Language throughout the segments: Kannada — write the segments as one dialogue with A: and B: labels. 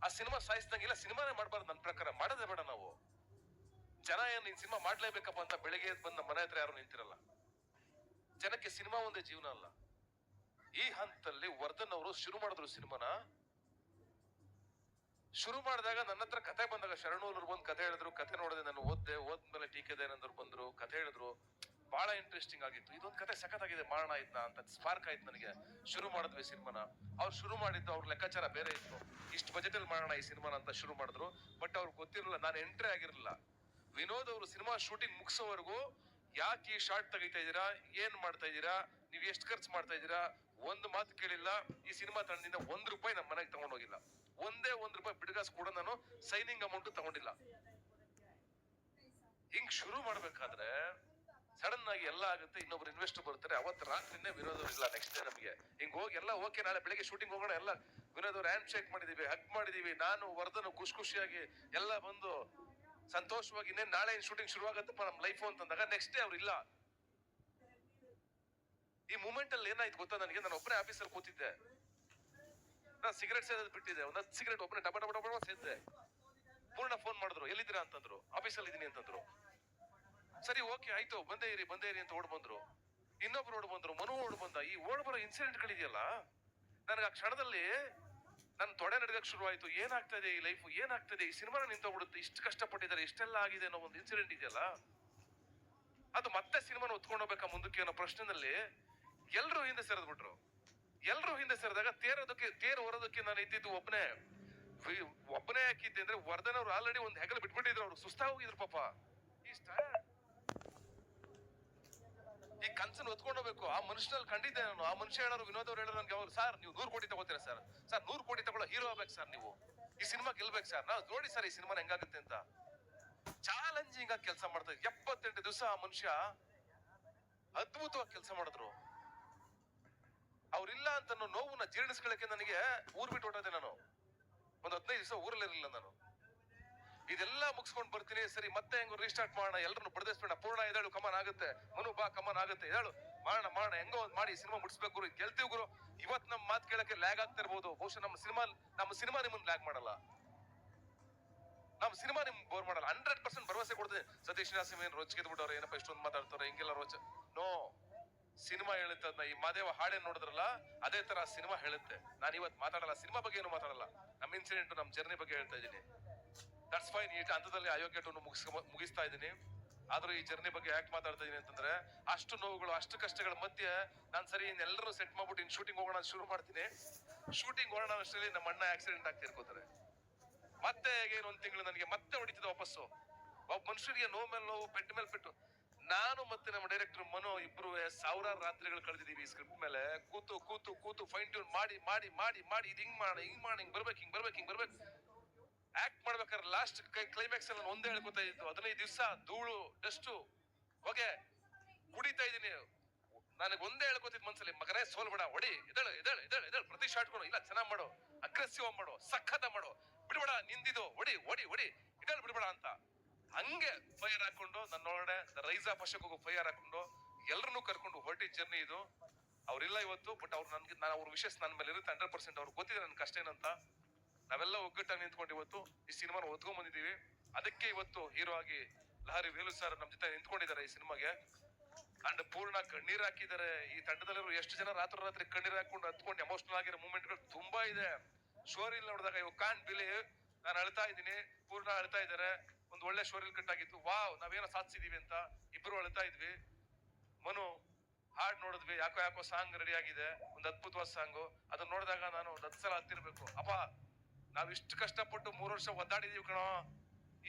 A: ಆ ಸಿನಿಮಾ ಸಾಯಿಸ್ದಂಗಿಲ್ಲ, ಸಿನಿಮಾನೇ ಮಾಡ್ಬಾರ್ದು ನನ್ನ ಪ್ರಕಾರ, ಮಾಡೋದೇ ಬೇಡ ನಾವು. ಜನ ಏನ್ ನೀನ್ ಸಿನಿಮಾ ಮಾಡ್ಲೇಬೇಕಪ್ಪ ಅಂತ ಬೆಳಿಗ್ಗೆ ಬಂದು ನಮ್ಮ ಮನೆ ಹತ್ರ ಯಾರು ನಿಂತಿರಲ್ಲ. ಜನಕ್ಕೆ ಸಿನಿಮಾ ಒಂದೇ ಜೀವನ ಅಲ್ಲ. ಈ ಹಂತದಲ್ಲಿ ವರ್ಧನ್ ಅವರು ಶುರು ಮಾಡಿದ್ರು ಸಿನಿಮಾನ. ಶುರು ಮಾಡಿದಾಗ ನನ್ನ ಹತ್ರ ಕತೆ ಬಂದಾಗ ಶರಣೂರು ಬಂದು ಕತೆ ಹೇಳಿದ್ರು. ಕತೆ ನೋಡಿದೆ, ನಾನು ಓದ್ಮೇಲೆ ಟೀಕೆ ದಯಾನಂದರು ಬಂದ್ರು, ಕತೆ ಹೇಳಿದ್ರು. ಬಹಳ ಇಂಟ್ರೆಸ್ಟಿಂಗ್ ಆಗಿತ್ತು. ಇದೊಂದು ಕತೆ ಸಖತ್ತಾಗಿದೆ, ಮಾಡೋಣ ಇದ್ನ ಅಂತ ಸ್ಪಾರ್ಕ್ ಆಯ್ತು ನನಗೆ. ಶುರು ಮಾಡಿದ್ವಿ ಸಿನಿಮಾನ. ಅವ್ರು ಶುರು ಮಾಡಿದ್ದು ಅವ್ರ ಲೆಕ್ಕಾಚಾರ ಬೇರೆ ಇತ್ತು. ಇಷ್ಟು ಬಜೆಟ್ ಅಲ್ಲಿ ಮಾಡೋಣ ಈ ಸಿನಿಮಾನ ಅಂತ ಶುರು ಮಾಡಿದ್ರು. ಬಟ್ ಅವ್ರಿಗೆ ಗೊತ್ತಿರಲಿಲ್ಲ, ನಾನು ಎಂಟ್ರಿ ಆಗಿರಲಿಲ್ಲ. ವಿನೋದ್ ಅವರು ಸಿನಿಮಾ ಶೂಟಿಂಗ್ ಮುಗಿಸೋವರೆಗೂ ಯಾಕೆ ಈ ಶಾರ್ಟ್ ತೆಗಿತಾ ಇದೀರಾ, ಏನ್ ಮಾಡ್ತಾ ಇದೀರಾ, ನೀವ್ ಎಷ್ಟು ಖರ್ಚು ಮಾಡ್ತಾ ಇದೀರಾ, ಒಂದು ಮಾತು ಕೇಳಿಲ್ಲ. ಈ ಸಿನಿಮಾ ತಂಡದಿಂದ ₹1 ನಮ್ಮ ಮನೆಗೆ ತಗೊಂಡೋಗಿಲ್ಲ. ಒಂದೇ ₹1 ಬಿಡ್ಗಾಸ್ ಕೂಡ ನಾನು ಸೈನಿಂಗ್ ಅಮೌಂಟ್ ತಗೊಂಡಿಲ್ಲ. ಹಿಂಗ್ ಶುರು ಮಾಡ್ಬೇಕಾದ್ರೆ ಸಡನ್ ಆಗಿ ಎಲ್ಲ ಆಗುತ್ತೆ. ಇನ್ನೊಬ್ರು ಇನ್ವೆಸ್ಟರ್ ಬರ್ತಾರೆ. ಅವತ್ತು ರಾತ್ರಿನೇ ವಿನೋದ್ ಇಲ್ಲ. ನೆಕ್ಸ್ಟ್ ಡೇ ನಮಗೆ ಹಿಂಗ್ ಹೋಗಿ ಎಲ್ಲ ಓಕೆ, ನಾಳೆ ಬೆಳಿಗ್ಗೆ ಶೂಟಿಂಗ್ ಹೋಗೋಣ. ಎಲ್ಲ ವಿನೋದ್ ಅವ್ರು ಹ್ಯಾಂಡ್ ಶೇಕ್ ಮಾಡಿದೀವಿ, ಹಗ್ ಮಾಡಿದೀವಿ. ನಾನು ವರ್ಧನ್ ಖುಷಿಯಾಗಿ ಎಲ್ಲ ಬಂದು ಸಂತೋಷವಾಗಿ ಇನ್ನೇನ್ ನಾಳೆ ಶೂಟಿಂಗ್ ಶುರು ಆಗತ್ತಪ್ಪ ನಮ್ ಲೈಫ್ ಅಂತಂದಾಗ ನೆಕ್ಸ್ಟ್ ಡೇ ಅವ್ರು ಇಲ್ಲ. ಈ ಮೂಮೆಂಟ್ ಅಲ್ಲಿ ಏನಾಯ್ತು ಗೊತ್ತಾ ನನಗೆ? ನಾನು ಒಬ್ಬನೇ ಆಫೀಸರ್ ಕೂತಿದ್ದೆ. ನಾನು ಸಿಗರೇಟ್ ಸೇದೋದು ಬಿಟ್ಟಿದ್ದೆ. ಒಂದ್ 10 ಸಿಗರೇಟ್ ಒಬ್ಬನೇ ಡಬ ಡಬ ಡಬ ಸೇದ್ದೆ. ಪೂರ್ಣ ಫೋನ್ ಮಾಡಿದ್ರು, ಎಲ್ಲಿದ್ದೀರಾ ಅಂತಂದ್ರು. ಆಫೀಸಲ್ಲಿ ಇದೀನಿ ಅಂತಂದ್ರು. ಸರಿ ಓಕೆ ಆಯ್ತು, ಬಂದೇ ಇರಿ ಅಂತ ಓಡ್ ಬಂದ್ರು. ಇನ್ನೊಬ್ರು ಓಡ್ ಬಂದ್ರು, ಮನು ಓಡ್ ಬಂದ. ಈ ಓಡ್ ಬರೋ ಇನ್ಸಿಡೆಂಟ್ ಗಳಿದೆಯಲ್ಲ, ನನಗೆ ಆ ಕ್ಷಣದಲ್ಲಿ ನನ್ನ ತೊಡೆ ನಡ್ಗಕ್ ಶುರು ಆಯ್ತು. ಏನಾಗ್ತಾ ಇದೆ ಈ ಲೈಫ್, ಏನಾಗ್ತದೆ ಈ ಸಿನಿಮಾನ ನಿಂತೋಗ್ಬಿಡುತ್ತೆ, ಇಷ್ಟು ಕಷ್ಟಪಟ್ಟಿದ್ದಾರೆ, ಇಷ್ಟೆಲ್ಲ ಆಗಿದೆ ಅನ್ನೋ ಒಂದು ಇನ್ಸಿಡೆಂಟ್ ಇದೆಯಲ್ಲ, ಅದು ಮತ್ತೆ ಸಿನಿಮಾನ ಹೊತ್ಕೊಂಡು ಹೋಗ್ಬೇಕಾ ಮುಂದಕ್ಕೆ ಅನ್ನೋ ಪ್ರಶ್ನೆನಲ್ಲಿ ಎಲ್ರು ಹಿಂದೆ ಸೆರೆದ್ಬಿಟ್ರು. ಎಲ್ರು ಹಿಂದೆ ಸೆರೆದಾಗ ತೇರು ಹೊರೋದಕ್ಕೆ ನಾನು ಇದ್ದಿದ್ದು ಒಬ್ಬನೇ ಹಾಕಿದ್ದೆ. ಅಂದ್ರೆ ವರ್ಧನ್ ಅವ್ರು ಆಲ್ರೆಡಿ ಒಂದು ಹೆಗಲು ಬಿಟ್ಬಿಟ್ಟಿದ್ರು. ಅವ್ರು ಸುಸ್ತಾಗೋಗಿದ್ರು ಪಾಪ. ಈ ಕನ್ಸನ್ನು ಹೊತ್ಕೊಂಡು ಹೋಗ್ಬೇಕು. ಆ ಮನುಷ್ಯನಲ್ಲಿ ಕಂಡಿದ್ದೆ ನಾನು. ಆ ಮನುಷ್ಯ ಹೇಳೋರು, ವಿನೋದ್ ಅವ್ರು ಹೇಳೋರು ನನ್ಗೆ, ಅವ್ರು ಸರ್ ನೀವು 100 ಕೋಟಿ ತಗೋತೀರಾ ಸರ್, 100 ಕೋಟಿ ತಗೊಳ್ಳೋ ಹೀರೋ ಆಗ್ಬೇಕು ಸರ್, ನೀವು ಈ ಸಿನಿಮಾ ಗೆಲ್ಬೇಕು ಸರ್, ನಾವು ನೋಡಿ ಸರ್ ಈ ಸಿನಿಮಾನ ಹೆಂಗಾಗುತ್ತೆ ಅಂತ ಚಾಲೆಂಜಿಂಗ್ ಆಗಿ ಕೆಲಸ ಮಾಡ್ತಾ ಇದ್ದೆ. 78 ದಿವಸ ಆ ಮನುಷ್ಯ ಅದ್ಭುತವಾಗಿ ಕೆಲಸ ಮಾಡಿದ್ರು. ಅವ್ರಿಲ್ಲ ಅಂತ ನೋವನ್ನ ಜೀರ್ಣಿಸ್ಕೊಳ್ಳಕ್ಕೆ ನನಗೆ ಊರ್ ಬಿಟ್ಟು ಹೊಟ್ಟದೆ. ನಾನು ಒಂದು 15 ದಿವಸ ಊರಲ್ಲಿ ಇರಲಿಲ್ಲ ನಾನು. ಇದೆಲ್ಲ ಮುಗಿಸ್ಕೊಂಡು ಬರ್ತೀನಿ. ಸರಿ ಮತ್ತೆ ಹೆಂಗೋ ರೀಸ್ಟಾರ್ಟ್ ಮಾಡೋಣ, ಎಲ್ಲರನ್ನು ಬಡದಿಸ್ಬೇಡ. ಪೂರ್ಣ ಎದೇಳು, ಕಮನ್ ಆಗುತ್ತೆ. ಮನು ಬಾ, ಕಮನ್ ಆಗುತ್ತೆ, ಎದೇಳು, ಮಾಡೋಣ ಹೆಂಗೋ ಒಂದ್ ಮಾಡಿ ಸಿನಿಮಾ ಮುಗಿಸ್ಬೇಕು ಗುರು, ಗೆಲ್ತೀವಿ ಗುರು. ಇವತ್ ನಮ್ ಮಾತು ಕೇಳಕ್ಕೆ ಲ್ಯಾಗ್ ಆಗ್ತಾ ಇರ್ಬೋದು. ಬಹುಶಃ ನಮ್ಮ ಸಿನಿಮಾ ನಿಮ್ಮನ್ನ ಲ್ಯಾಗ್ ಮಾಡಲ್ಲ, ನಮ್ಮ ಸಿನಿಮಾ ನಿಮ್ಗೆ ಬೋರ್ ಮಾಡಲ್ಲ. 100% ಭರವಸೆ ಕೊಡ್ತೀನಿ. ಸತೀಶ್ ನಾಸಿಮ್ ಏನ್ ರೊಚ್ಚಿಗೆದ್ಬಿಟ್ಟವ್ರೆ, ಏನಪ್ಪ ಇಷ್ಟೊಂದು ಮಾತಾಡ್ತಾರೆ, ಹಿಂಗೆಲ್ಲ ನೋ, ಸಿನಿಮಾ ಹೇಳುತ್ತೆ ಅದನ್ನ. ಈ ಮಾದೇವ ಹಾಡೇನ್ ನೋಡಿದ್ರಲ್ಲ, ಅದೇ ತರ ಸಿನಿಮಾ ಹೇಳುತ್ತೆ. ನಾನು ಇವತ್ತು ಮಾತಾಡಲ್ಲ, ಸಿನಿಮಾ ಬಗ್ಗೆ ಏನು ಮಾತಾಡಲ್ಲ, ನಮ್ಮ ಇನ್ಸಿಡೆಂಟ್, ನಮ್ಮ ಜರ್ನಿ ಬಗ್ಗೆ ಹೇಳ್ತಾ ಇದ್ದೀನಿ. That's fine. ಈ ಹಂತದಲ್ಲಿ ಅಯೋಗ್ಯಟನ್ನು ಮುಗಿಸ್ತಾ ಇದ್ದೀನಿ. ಆದ್ರೂ ಈ ಜರ್ನಿ ಬಗ್ಗೆ ಯಾಕೆ ಮಾತಾಡ್ತಾ ಇದೀನಿ ಅಂತಂದ್ರೆ, ಅಷ್ಟು ನೋವುಗಳು, ಅಷ್ಟು ಕಷ್ಟಗಳ ಮಧ್ಯೆ ನಾನು ಸರಿ ಇನ್ನೆಲ್ಲರೂ ಸೆಟ್ ಮಾಡ್ಬಿಟ್ಟು ಇನ್ ಶೂಟಿಂಗ್ ಹೋಗೋಣ ಶುರು ಮಾಡ್ತೀನಿ. ಶೂಟಿಂಗ್ ಹೋಗೋಣ ಅಷ್ಟರಲ್ಲಿ ನಮ್ಮ ಅಣ್ಣ ಆಕ್ಸಿಡೆಂಟ್ ಆಗ್ತಾ ಇರ್ಕೋತಾರೆ. ಮತ್ತೆ ಏನು 1 ತಿಂಗಳು ನನಗೆ ಮತ್ತೆ ಹೊಡಿತಿದ್ದೆ ವಾಪಸ್ಸು. ಒಬ್ಬ ಮನುಷ್ಯರಿಗೆ ನೋವು ಮೇಲೆ ನೋವು, ಪೆಟ್ಟು ಮೇಲೆ ಪೆಟ್ಟು. ನಾನು ಮತ್ತೆ ನಮ್ಮ ಡೈರೆಕ್ಟರ್ ಮನು ಇಬ್ರು ಸಾವಿರಾರು ರಾತ್ರಿಗಳು ಕಳೆದಿದ್ದೀವಿ ಸ್ಕ್ರಿಪ್ಟ್ ಮೇಲೆ. ಕೂತು ಫೈನ್ ಟ್ಯೂನ್ ಮಾಡಿ ಇದು ಹಿಂಗ್ ಬರ್ಬೇಕು. ಆಕ್ಟ್ ಮಾಡ್ಬೇಕಾದ್ರೆ ಲಾಸ್ಟ್ ಕ್ಲೈಮ್ಯಾಕ್ಸ್ ಅಲ್ಲಿ ಒಂದೇ ಹೇಳ್ಕೊತಾ ಇದ್ದು. 15 ದಿವಸ ಧೂಳು, ಡಸ್ಟು, ಹೊಗೆ ಕುಡಿತಾ ಇದೀನಿ. ನನಗೆ ಒಂದೇ ಹೇಳ್ಕೊತಿದ್ ಮನ್ಸಲ್ಲಿ, ಮಗನೇ ಸೋಲ್ಬೇಡ, ಹೊಡಿ, ಎದಳು, ಪ್ರತಿ ಶಾರ್ಟ್ ಕೊಡು, ಇಲ್ಲ ಚೆನ್ನಾಗ್ ಮಾಡು, ಅಗ್ರೆಸಿವ್ ಮಾಡು, ಸಖತ ಮಾಡು, ಬಿಡ್ಬೇಡ, ನಿಂದಿದು, ಹೊಡಿ, ಇದಳು ಬಿಡ್ಬೇಡ ಅಂತ. ಹಂಗೆ ಫೈರ್ ಹಾಕೊಂಡು ನನ್ನೊಳಗಡೆ ರೈಸ್ ಆಫ್ ಅಶೋಕ್ ಫೈರ್ ಹಾಕೊಂಡು ಎಲ್ಲರನ್ನೂ ಕರ್ಕೊಂಡು ಹೊರಟಿದ್ ಜರ್ನಿ ಇದು. ಅವ್ರಿಲ್ಲ ಇವತ್ತು, ಬಟ್ ಅವ್ರು ನಾನು ಅವ್ರ ವಿಷಯಸ್ ನನ್ನ ಮೇಲೆ ಇರುತ್ತೆ 100%. ಅವ್ರಿಗೆ ಗೊತ್ತಿದೆ ನನ್ ಕಷ್ಟ ಏನಂತ. ನಾವೆಲ್ಲ ಒಗ್ಗಟ್ಟಾಗಿ ನಿಂತ್ಕೊಂಡು ಇವತ್ತು ಈ ಸಿನಿಮಾನ ಒತ್ಕೊಂಡ್ ಬಂದಿದ್ದೀವಿ. ಅದಕ್ಕೆ ಇವತ್ತು ಹೀರೋ ಆಗಿ ಲಹರಿ ವೇಲು ಸರ್ ನಮ್ ಜೊತೆ ನಿಂತ್ಕೊಂಡಿದ್ದಾರೆ ಈ ಸಿನಿಮಾಗೆ. ಅಂಡ್ ಪೂರ್ಣ ಕಣ್ಣೀರ್ ಹಾಕಿದ್ದಾರೆ. ಈ ತಂಡದಲ್ಲಿರೋ ಎಷ್ಟು ಜನ ರಾತ್ರಿ ಕಣ್ಣೀರ್ ಹಾಕೊಂಡು ಹತ್ಕೊಂಡು ಎಮೋಷನಲ್ ಆಗಿರೋ ಮೂಮೆಂಟ್ಗಳು ತುಂಬಾ ಇದೆ. ಶೋರಿಲ್ ನೋಡಿದಾಗ ಇವ್ ಕಾನ್ ಬಿಲೀವ್, ನಾನು ಅಳ್ತಾ ಇದ್ದೀನಿ, ಪೂರ್ಣ ಅಳ್ತಾ ಇದ್ದಾರೆ. ಒಂದು ಒಳ್ಳೆ ಶೋರಿಲ್ ಕಟ್ ಆಗಿತ್ತು. ವಾವ್, ನಾವೇನೋ ಸಾಧಿಸಿದೀವಿ ಅಂತ ಇಬ್ರು ಅಳ್ತಾ ಇದ್ವಿ. ಮನು ಹಾಡ್ ನೋಡಿದ್ವಿ, ಯಾಕೋ ಸಾಂಗ್ ರೆಡಿ ಆಗಿದೆ, ಒಂದು ಅದ್ಭುತವಾದ ಸಾಂಗು. ಅದನ್ನ ನೋಡಿದಾಗ ನಾನು ಒಂದು 10 ಸಲ ಹತ್ತಿರ್ಬೇಕು. ಅಪ್ಪ, ನಾವ್ ಇಷ್ಟು ಕಷ್ಟಪಟ್ಟು 3 ವರ್ಷ ಒದ್ದಾಡಿದೀವಿ ಕಣೋ.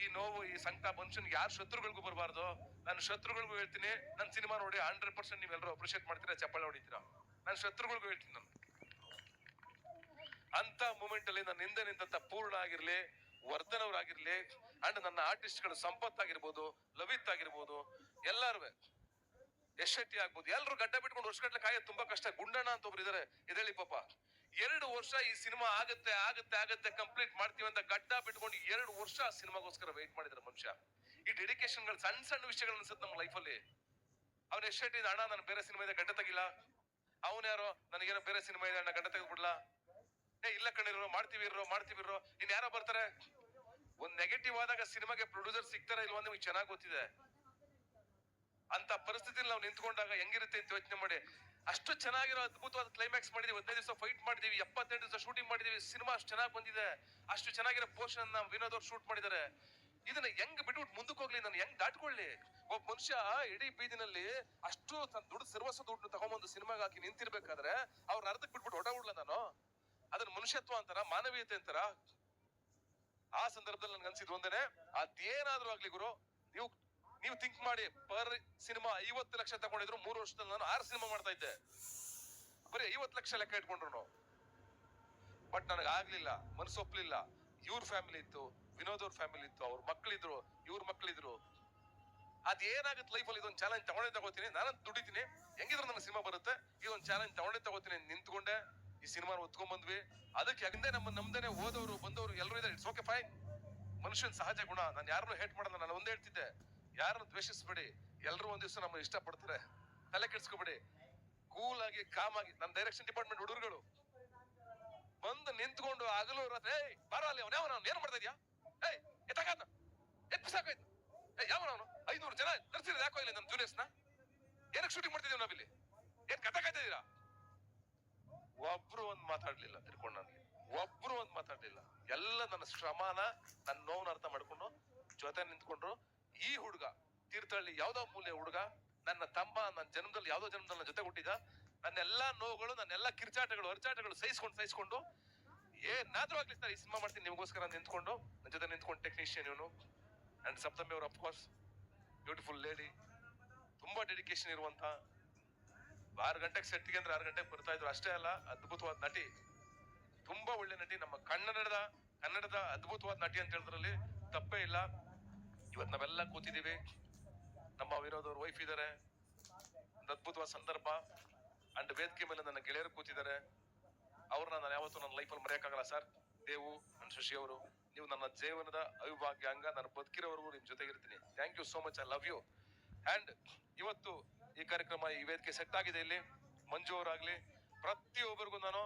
A: ಈ ನೋವು, ಈ ಸಂಕಟ ಮನುಷ್ಯನ್ಗೆ ಯಾರು ಶತ್ರುಗಳಿಗೂ ಬರಬಾರ್ದು. ನಾನು ಶತ್ರುಗಳಿಗೂ ಹೇಳ್ತೀನಿ, ನನ್ನ ಸಿನಿಮಾ ನೋಡಿ 100% ನೀವೆಲ್ಲರೂ ಅಪ್ರಿಶಿಯೇಟ್ ಮಾಡ್ತೀರಾ, ಚಪ್ಪಾಳೆ ಹೊಡಿತೀರಾ. ನಾನು ಶತ್ರುಗಳಿಗೂ ಹೇಳ್ತೀನಿ. ನಾನು ಅಂತ ಮೂಮೆಂಟ್ ಅಲ್ಲಿ ನನ್ನ ಹಿಂದೆ ನಿಂತ ಪೂರ್ಣ ಆಗಿರ್ಲಿ, ವರ್ಧನ್ ಅವ್ರಾಗಿರ್ಲಿ, ಅಂಡ್ ನನ್ನ ಆರ್ಟಿಸ್ಟ್ಗಳು ಸಂಪತ್ ಆಗಿರ್ಬೋದು, ಲವಿತ್ ಆಗಿರ್ಬೋದು, ಎಲ್ಲಾರು, ಯಶ್ ಶೆಟ್ಟಿ ಆಗ್ಬೋದು, ಎಲ್ರು ಗಡ್ಡ ಬಿಟ್ಕೊಂಡು ವರ್ಷಗಟ್ಲೆ ಕಾಯೋದು ತುಂಬಾ ಕಷ್ಟ. ಗುಂಡಣ್ಣ ಅಂತ ಒಬ್ರು ಇದಾರೆ, ಇದೇಳಿ ಪಾಪ 2 ವರ್ಷ ಈ ಸಿನಿಮಾ ಆಗತ್ತೆ ಕಂಪ್ಲೀಟ್ ಮಾಡ್ತೀವಿ ಅಂತ ಗಡ್ಡ ಬಿಟ್ಕೊಂಡು 2 ವರ್ಷ ಸಿನಿಮಾಗೋಸ್ಕರ ವೆಯ್ಟ್ ಮಾಡಿದ್ರೆ ಮನುಷ್ಯ. ಈ ಡೆಡಿಕೇಶನ್ಗಳು ಸಣ್ಣ ವಿಷಯಗಳು ಅನ್ಸುತ್ತೆ ನಮ್ಮ ಲೈಫಲ್ಲಿ. ಅವ್ನ ಯಶ್ ಶೆಟ್ಟಿ ಅಣ್ಣ ನಾನು ಬೇರೆ ಸಿನಿಮಾ ಇದೆ ಗಡ್ಡ ತೆಗಿಲ್ಲ, ಅವನ್ ಯಾರೋ ನನಗೇನೋ ಬೇರೆ ಸಿನಿಮಾ ಇದೆ ಅಣ್ಣ ಗಡ್ಡ ತೆಗೆದ್ಬಿಡ್ಲಾ, ಇಲ್ಲ ಕಣಿರೋ ಮಾಡ್ತೀವಿರೋ ಇನ್ ಯಾರೋ ಬರ್ತಾರೆ. ಒಂದ್ ನೆಗೆಟಿವ್ ಆದಾಗ ಸಿನಿಮಾಗೆ ಪ್ರೊಡ್ಯೂಸರ್ ಸಿಗ್ತಾರ ಇಲ್ವಾ ನಿಮ್ಗೆ ಚೆನ್ನಾಗಿ ಗೊತ್ತಿದೆ. ಅಂತ ಪರಿಸ್ಥಿತಿಲಿ ನಾವು ನಿಂತ್ಕೊಂಡಾಗ ಹೆಂಗಿರುತ್ತೆ ಅಂತ ಯೋಚನೆ ಮಾಡಿ. ಅಷ್ಟು ಚೆನ್ನಾಗಿರೋ ಅದ್ಭುತವಾದ ಕ್ಲೈಮ್ಯಾಕ್ಸ್ ಮಾಡಿದೀವಿ, 15 ದಿವಸ ಫೈಟ್ ಮಾಡಿದೀವಿ, 78 ದಿವಸ ಶೂಟಿಂಗ್ ಮಾಡಿದೀವಿ, ಸಿನಿಮಾ ಅಷ್ಟು ಚೆನ್ನಾಗಿ ಬಂದಿದೆ. ಅಷ್ಟು ಚೆನ್ನಾಗಿರೋ ಪೋರ್ಷನ್ ವಿನೋದ್ ಅವ್ರು ಶೂಟ್ ಮಾಡಿದ್ದಾರೆ. ಇದನ್ನ ಹೆಂಗ್ ಬಿಟ್ಬಿಟ್ಟು ಮುಂದಕ್ಕೆ ಹೋಗ್ಲಿ, ನಾನು ಹೆಂಗ್ ದಾಟ್ಕೊಳ್ಳಿ? ಒಬ್ಬ ಮನುಷ್ಯ ಇಡೀ ಬೀದಿನಲ್ಲಿ ಅಷ್ಟು ದುಡ್ಡು ಸರ್ವಸ್ವ ದುಡ್ಡು ತಗೊಂಬಂದು ಸಿನಿಮಾಗೆ ಹಾಕಿ ನಿಂತಿರ್ಬೇಕಾದ್ರೆ ಅವ್ರ ಅರ್ಧಕ್ ಬಿಟ್ಬಿಟ್ಟು ಹೊಟ್ಟಬಿಡ್ಲ ನಾನು? ಅದನ್ನ ಮನುಷ್ಯತ್ವ ಅಂತಾರ, ಮಾನವೀಯತೆ ಅಂತಾರ? ಆ ಸಂದರ್ಭದಲ್ಲಿ ನನ್ಗೆ ಅನ್ಸಿದ್ ಒಂದೇನೆ, ಅದೇನಾದ್ರೂ ಆಗ್ಲಿ ಗುರು, ನೀವು ಥಿಂಕ್ ಮಾಡಿ. ಪರ್ ಸಿನಿಮಾ 50 ಲಕ್ಷ ತಗೊಂಡಿದ್ರು 3 ವರ್ಷದಲ್ಲಿ ನಾನು 6 ಸಿನಿಮಾ ಮಾಡ್ತಾ ಇದ್ದೆ. ಬರೀ 50 ಲಕ್ಷ ಲೆಕ್ಕ ಇಟ್ಕೊಂಡ್ರು. ಬಟ್ ನನಗೆ ಆಗ್ಲಿಲ್ಲ, ಮನಸ್ಸೊಪ್ಲಿಲ್ಲ. ಇವ್ರ ಫ್ಯಾಮಿಲಿ ಇತ್ತು, ವಿನೋದ್ ಅವ್ರ ಫ್ಯಾಮಿಲಿ ಇತ್ತು, ಅವ್ರ ಮಕ್ಳಿದ್ರು, ಇವ್ರ ಮಕ್ಳಿದ್ರು. ಅದೇನಾಗುತ್ತೆ ಲೈಫಲ್ಲಿ, ಇದೊಂದು ಚಾಲೆಂಜ್ ತಗೋತೀನಿ, ನಾನಂತ ದುಡಿತೀನಿ, ಹೆಂಗಿದ್ರು ನನ್ನ ಸಿನಿಮಾ ಬರುತ್ತೆ, ಇದೊಂದು ಚಾಲೆಂಜ್ ತಗೋತೀನಿ ನಿಂತ್ಕೊಂಡೆ. ಈ ಸಿನಿಮಾ ಒತ್ಕೊಂಡ್ ಬಂದ್ವಿ. ಅದಕ್ಕೆ ಹಿಂದೆ ನಮ್ದೇನೆ ಓದೋರು ಬಂದವರು ಎಲ್ಲರೂ ಇದ್ದಾರೆ. ಇಟ್ಸ್ ಓಕೆ ಫೈನ್, ಮನುಷ್ಯನ್ ಸಹಜ ಗುಣ. ನಾನು ಯಾರನ್ನೂ ಹೇಟ್ ಮಾಡಲ್ಲ. ನಾನು ಒಂದೇ ಹೇಳ್ತಿದ್ದೆ, ಯಾರನ್ನು ದ್ವೇಷಿಸ್ಬೇಡಿ, ಎಲ್ಲರೂ ಒಂದ್ ದಿವಸ ನಮ್ಮನ್ನ ಇಷ್ಟ ಪಡ್ತಾರೆ, ತಲೆ ಕೆಡ್ಸ್ಕೊಬೇಡಿ. ಕೂಲ್ ಆಗಿ ಕಾಮ್ ಆಗಿ. ನನ್ನ ಡೈರೆಕ್ಷನ್ ಡಿಪಾರ್ಟ್ಮೆಂಟ್ ಹುಡುಗರುಗಳು ಬಂದು ನಿಂತ್ಕೊಂಡು ಆಗಲೂ ರಾತ್ರಿ, ಬಾರ ಅಲ್ಲಿ ಅವನ ಏನ್ ಮಾಡ್ತಾ ಇದೀಯಾ, ಎತ್ತಾಕ ಸಾಕಾಯ್ತು, ಯಾವನವನು 500 ಜನ ತರ್ಸಿರೋದು ಯಾಕೋ ಇಲ್ಲ ನಮ್ಮ ಜೂನಿಯರ್ಸ್ ನ, ಏನಕ್ಕೆ ಶೂಟಿಂಗ್ ಮಾಡ್ತಿದೀವಿ ನಾವಿಲ್ಲಿ, ಏನ್ ಕಥೆ ಕಾಯ್ತಿದ್ದೀರಾ? ಒಬ್ರು ಒಂದ್ ಮಾತಾಡ್ಲಿಲ್ಲ ತಿರ್ಕೊಂಡು, ನನಗೆ ಒಬ್ರು ಒಂದ್ ಮಾತಾಡ್ಲಿಲ್ಲ. ಎಲ್ಲ ನನ್ನ ಶ್ರಮಾನ, ನನ್ನ ನೋವನ್ನ ಅರ್ಥ ಮಾಡ್ಕೊಂಡು ಜೊತೆ ನಿಂತ್ಕೊಂಡ್ರು. ಈ ಹುಡುಗ ತೀರ್ಥಹಳ್ಳಿ ಯಾವ್ದೋ ಮೂಲೆ ಹುಡುಗ, ನನ್ನ ತಮ್ಮ, ನನ್ನ ಜನ್ಮದಲ್ಲಿ ಯಾವ್ದೋ ಜನ್ಮದಲ್ಲಿ ನನ್ನ ಜೊತೆ ಹುಟ್ಟಿದ. ನನ್ನೆಲ್ಲಾ ನೋವುಗಳು, ನನ್ನೆಲ್ಲಾ ಕಿರ್ಚಾಟಗಳು, ಅರ್ಚಾಟಗಳು ಸಹಿಸ್ಕೊಂಡು ಏನಾದ್ರೂ ಆಗ್ಲಿ ಸರ್, ಈ ಸಿನಿಮಾ ಮಾಡ್ತೀನಿ ನಿಮಗೋಸ್ಕರ ನಿಂತ್ಕೊಂಡು, ನನ್ನ ಜೊತೆ ನಿಂತ್ಕೊಂಡು ಟೆಕ್ನಿಷಿಯನ್ ಇವನು. ಅಂಡ್ ಸಪ್ತಮಿ ಅವರು ಅಫ್ಕೋರ್ಸ್ ಬ್ಯೂಟಿಫುಲ್ ಲೇಡಿ, ತುಂಬಾ ಡೆಡಿಕೇಶನ್ ಇರುವಂತ. 6 ಗಂಟೆಗೆ ಸೆಟ್ಗೆ ಅಂದ್ರೆ 6 ಗಂಟೆಗೆ ಬರ್ತಾ ಇದ್ರು. ಅಷ್ಟೇ ಅಲ್ಲ, ಅದ್ಭುತವಾದ ನಟಿ, ತುಂಬಾ ಒಳ್ಳೆ ನಟಿ, ನಮ್ಮ ಕನ್ನಡದ ಅದ್ಭುತವಾದ ನಟಿ ಅಂತ ಹೇಳಿದ್ರಲ್ಲಿ ತಪ್ಪೇ ಇಲ್ಲ. ಇವತ್ ನಾವೆಲ್ಲ ಕೂತಿದೀವಿ, ನಮ್ಮ ವಿನೋದ್ ಅವ್ರ ವೈಫ್ ಇದಾರೆ, ಒಂದು ಅದ್ಭುತವಾದ ಸಂದರ್ಭ. ಅಂಡ್ ವೇದಿಕೆ ಮೇಲೆ ನನ್ನ ಗೆಳೆಯರು ಕೂತಿದ್ದಾರೆ. ಅವ್ರನ್ನ ನಾನು ಯಾವತ್ತೂ ನನ್ನ ಲೈಫಲ್ಲಿ ಮರೆಯಕ್ಕಾಗಲ್ಲ ಸರ್. ದೇವು ಅಂಡ್ ಶಶಿ ಅವರು, ನೀವು ನನ್ನ ಜೀವನದ ಅವಿಭಾಗ್ಯ ಅಂಗ. ನಾನು ಬದುಕಿರೋವರೆಗೂ ನಿಮ್ ಜೊತೆಗಿರ್ತೀನಿ. Thank you so much, I love you. And ಇವತ್ತು ಈ ಕಾರ್ಯಕ್ರಮ, ಈ ವೇದಿಕೆ ಸೆಟ್ ಆಗಿದೆ. ಇಲ್ಲಿ ಮಂಜು ಅವರಾಗ್ಲಿ, ಪ್ರತಿಯೊಬ್ಬರಿಗೂ ನಾನು